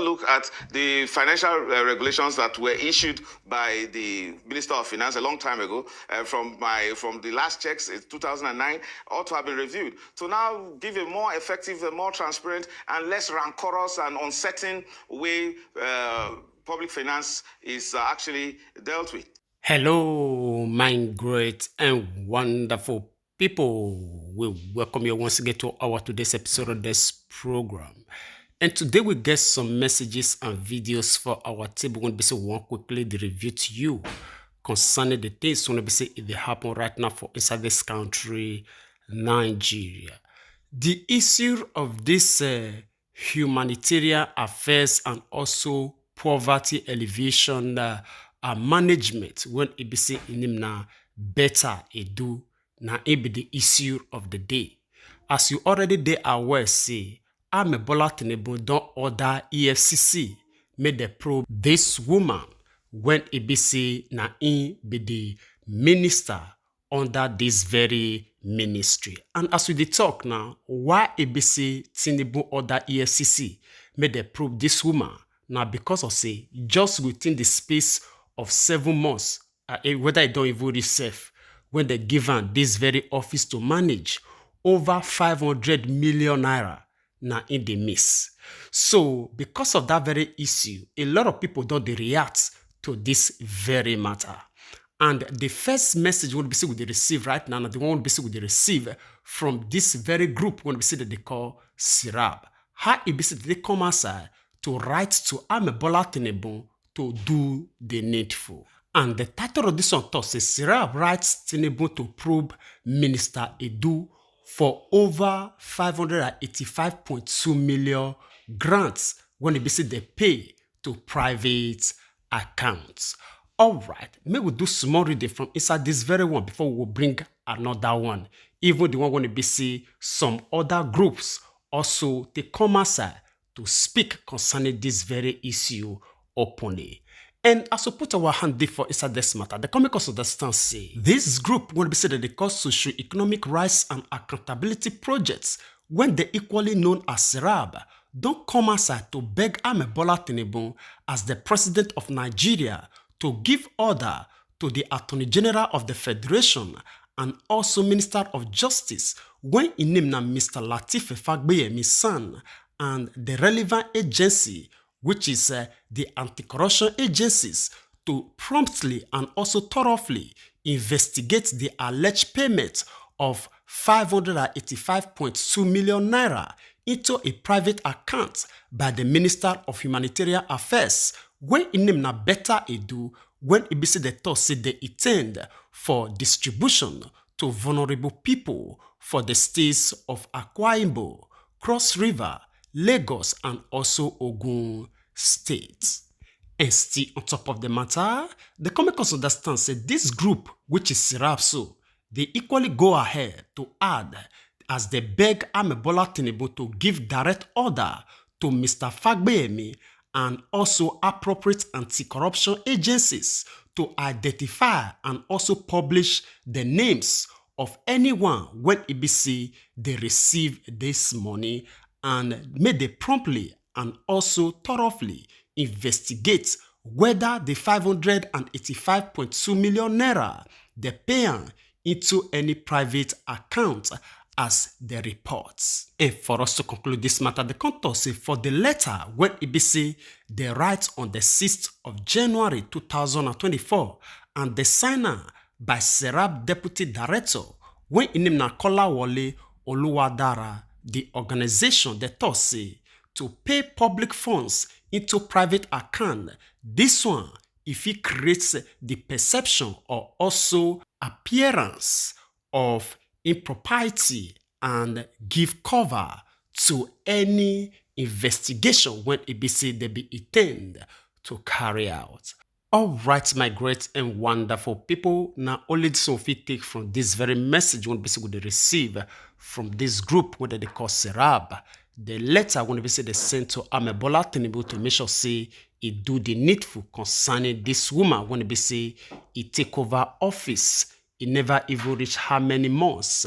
look at the financial regulations that were issued by the Minister of Finance a long time ago. From the last checks in 2009, ought to have been reviewed to now give a more effective, a more transparent, and less rancorous and uncertain way public finance is actually dealt with. Hello, my great and wonderful people. We welcome you once again to our today's episode of this program. And today we get some messages and videos for our table. We're going to be saying one quickly the review to you concerning the things going to be saying if they happen right now for inside this country, Nigeria. The issue of this humanitarian affairs and also poverty alleviation management when it be say in him na Betta do na it be the issue of the day. As you already dey aware, say Bola Tinubu don order EFCC make the probe this woman when it be say na in be the minister under this very ministry. And as we dey talk now, why it be say Tinubu order EFCC make the probe this woman? Now because of say just within the space of 7 months, whether it don't even reach when they give her this very office to manage over 500 million naira now in the miss. So because of that very issue, a lot of people don't react to this very matter. And the first message we will be receive right now, the one we will receive from this very group when we see that they call Serap. How it be they come outside to write to Bola Tinubu to do the needful. And the title of this one talks is Serap writes Tinubu to probe Minister Edu for over 585.2 million grants when it be said they pay to private accounts. All right, may we do small reading from inside this very one before we will bring another one. Even the one when it be see some other groups also they come outside to speak concerning this very issue openly. And as we put our hand for inside this matter, the comic also understand say this group will be said that they call socio-economic rights and accountability projects when they equally known as Serap don't come outside to beg Bola Tinubu as the president of Nigeria to give order to the Attorney General of the Federation and also Minister of Justice when in name na Mr. Lateef Fagbeyemi's son and the relevant agency, which is the anti-corruption agencies, to promptly and also thoroughly investigate the alleged payment of 585.2 million naira into a private account by the Minister of Humanitarian Affairs, when in name na Betta when it be said the thought said they intend for distribution to vulnerable people for the states of Akwa Ibom, Cross River, Lagos, and also Ogun states. And still on top of the matter, the comic also understand say this group, which is Serap, so they equally go ahead to add as they beg Bola Tinubu to give direct order to Mr. Fagbeyemi and also appropriate anti-corruption agencies to identify and also publish the names of anyone when EBC they receive this money and may they promptly and also thoroughly investigate whether the 585.2 million naira they pay into any private account as the reports. And for us to conclude this matter, the contour say for the letter when EBC they write on the 6th of January 2024 and the signer by Serap Deputy Director when in name na Kolawole Oluwadara, the organization that thought say to pay public funds into private account. This one, if it creates the perception or also appearance of impropriety and give cover to any investigation when it be said they be intended to carry out. All right, my great and wonderful people. Now, only this one we take from this very message when basically they receive from this group, whether they call Serap. The letter when they say they sent to Bola Tinubu to make sure say it do the needful concerning this woman when they say it take over office. It never even reach how many months,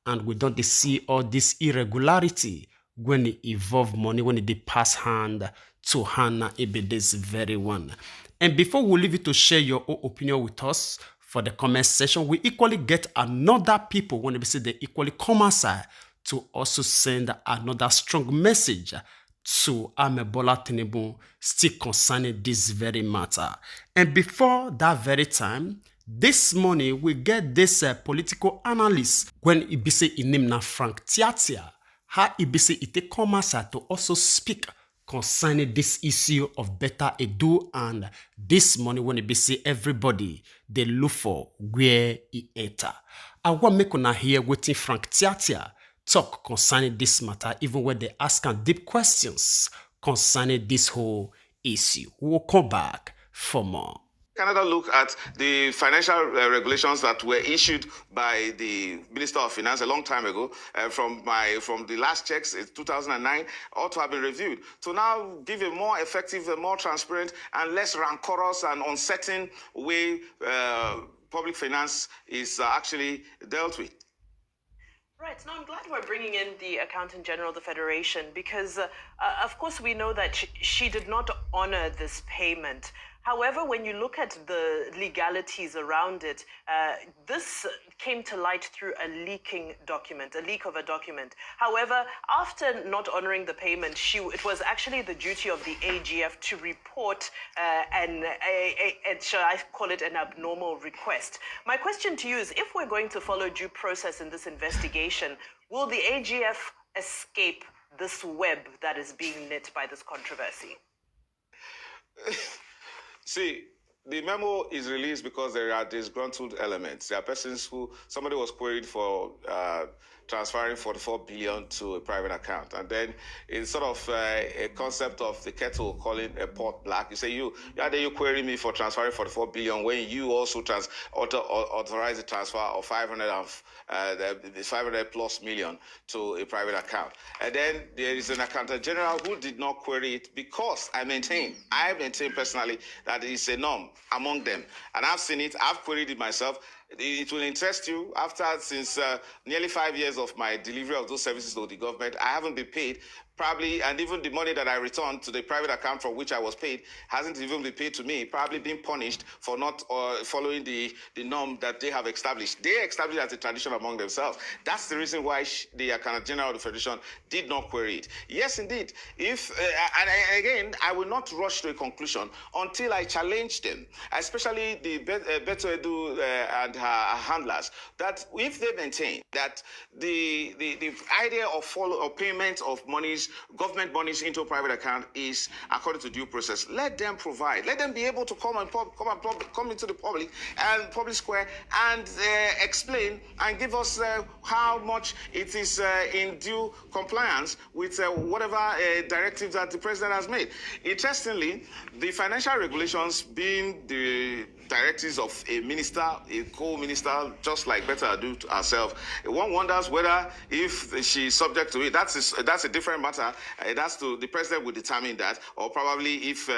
and we don't see all this irregularity when it involve money when it pass hand to Hannah Ibe this very one. And before we leave you to share your own opinion with us for the comment section, we equally get another people when we say they equally come aside to also send another strong message to Amebola Tinubu still concerning this very matter. And before that very time, this morning we get this political analyst when he say in name na Frank Tiatia, how he say it come aside to also speak concerning this issue of Betta Edu, and this morning when it be say everybody they look for where he enter. I want make una hear waiting Frank Tiatia talk concerning this matter, even when they ask deep questions concerning this whole issue. We'll come back for more. Canada look at the financial regulations that were issued by the Minister of Finance a long time ago. From the last checks in 2009, ought to have been reviewed to now give a more effective, a more transparent, and less rancorous and uncertain way public finance is actually dealt with. Right. Now, I'm glad we're bringing in the Accountant General of the Federation because, of course, we know that she did not honor this payment. However, when you look at the legalities around it, this came to light through a leak of a document. However, after not honoring the payment, it was actually the duty of the AGF to report shall I call it an abnormal request. My question to you is, if we're going to follow due process in this investigation, will the AGF escape this web that is being knit by this controversy? See, the memo is released because there are disgruntled elements. There are persons somebody was queried for transferring 44 billion to a private account. And then it's sort of a concept of the kettle calling a pot black. You say, you query me for transferring 44 billion when you also authorize the transfer of 500 plus million to a private account. And then there is an accountant general who did not query it because I maintain personally that it's a norm among them. And I've seen it, I've queried it myself. It will interest you. Since nearly 5 years of my delivery of those services to the government, I haven't been paid. Probably, and even the money that I returned to the private account from which I was paid hasn't even been paid to me, probably being punished for not following the norm that they have established. They established as a tradition among themselves. That's the reason why the Accountant General of the Federation did not query it. Yes, indeed. And again, I will not rush to a conclusion until I challenge them, especially the Betta Edu and her handlers, that if they maintain that the idea of payment of monies, government monies into a private account is according to due process, let them provide. Let them be able to come into the public square and explain and give us how much it is in due compliance with whatever directive that the president has made. Interestingly, the financial regulations being the directives of a minister, a co-minister, just like Betta Edu herself, one wonders whether if she's subject to it. That's a different matter. The president will determine that, or probably if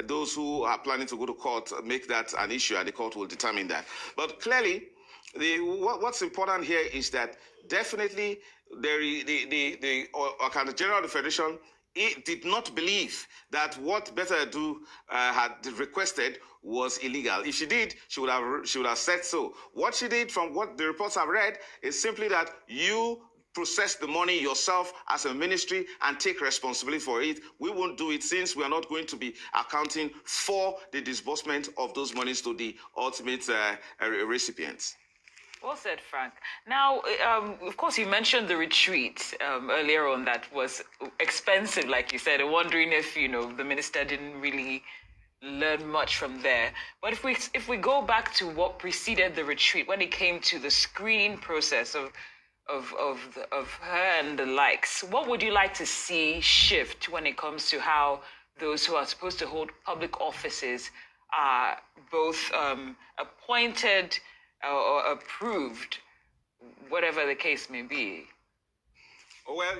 those who are planning to go to court make that an issue, and the court will determine that. But clearly, what's important here is that definitely the Accountant General of the Federation, it did not believe that what Betta Edu had requested was illegal. If she did, she would have said so. What she did, from what the reports I've read, is simply that you process the money yourself as a ministry and take responsibility for it. We won't do it since we are not going to be accounting for the disbursement of those monies to the ultimate recipients. Well said, Frank. Now, of course, you mentioned the retreat earlier on that was expensive, like you said. I'm wondering if, the minister didn't really learn much from there. But if we go back to what preceded the retreat, when it came to the screening process of her and the likes, what would you like to see shift when it comes to how those who are supposed to hold public offices are both appointed or approved, whatever the case may be? Well,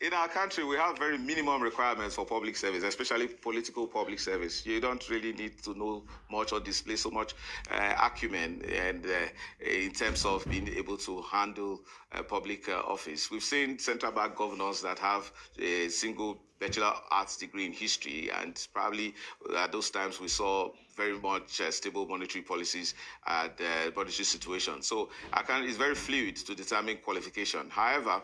in our country, we have very minimum requirements for public service, especially political public service. You don't really need to know much or display so much acumen and in terms of being able to handle public office. We've seen central bank governors that have a single Bachelor Arts degree in history, and probably at those times we saw very much stable monetary policies and monetary situation. So it's very fluid to determine qualification. However,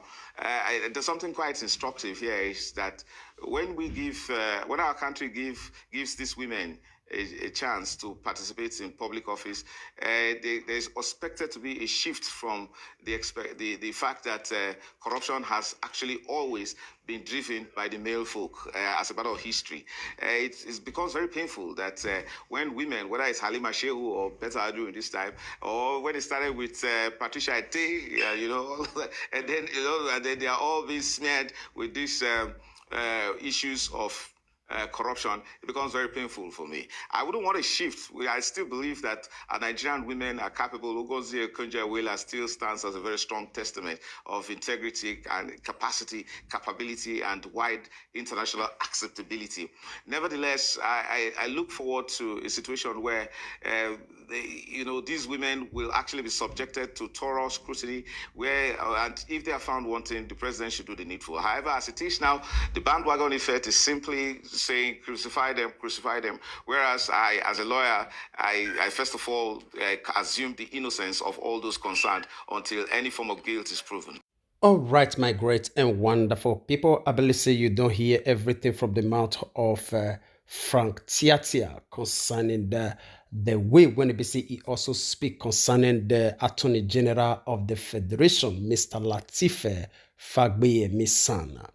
there's something quite instructive here is that when our country gives these women a chance to participate in public office, there's expected to be a shift from the fact that corruption has actually always been driven by the male folk as a matter of history. It becomes very painful that when women, whether it's Halima Shehu or Betta during this time, or when it started with Patricia Ete, and then they are all being smeared with these issues of corruption, it becomes very painful for me. I wouldn't want to shift. I still believe that Nigerian women are capable. Ugozie Okonjo-Iweala still stands as a very strong testament of integrity and capability, and wide international acceptability. Nevertheless, I look forward to a situation where these women will actually be subjected to thorough scrutiny, and if they are found wanting, the president should do the needful. However, as it is now, the bandwagon effect is simply saying crucify them, whereas I, as a lawyer, I first of all assume the innocence of all those concerned until any form of guilt is proven. All right, my great and wonderful people. I believe you don't hear everything from the mouth of Frank Tiatia concerning the way when he also speak concerning the Attorney General of the Federation, Mr. Latife Fagbemi-Misana.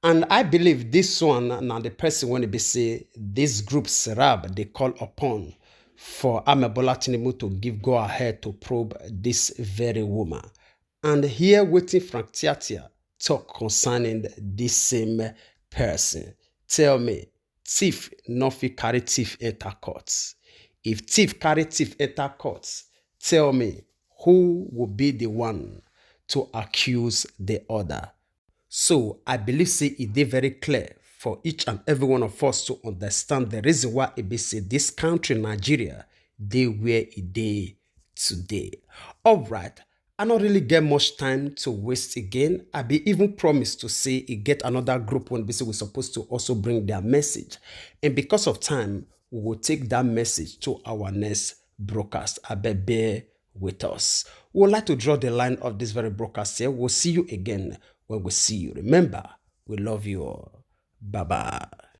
And I believe this one, now the person when this group Serap, they call upon for Amebola Tinubu to give go ahead to probe this very woman. And here waiting Frank Tiatia talk concerning this same person. Tell me, thief no fit carry thief enter courts. If thief carry thief enter courts, tell me who will be the one to accuse the other. So I believe it is very clear for each and every one of us to understand the reason why this country, Nigeria, they where it is today. All right. I don't really get much time to waste again. I be even promised to say it get another group when we're supposed to also bring their message. And because of time, we will take that message to our next broadcast. I bear with us. We would like to draw the line of this very broadcast here. We'll see you again when we see you. Remember, we love you all. Bye-bye.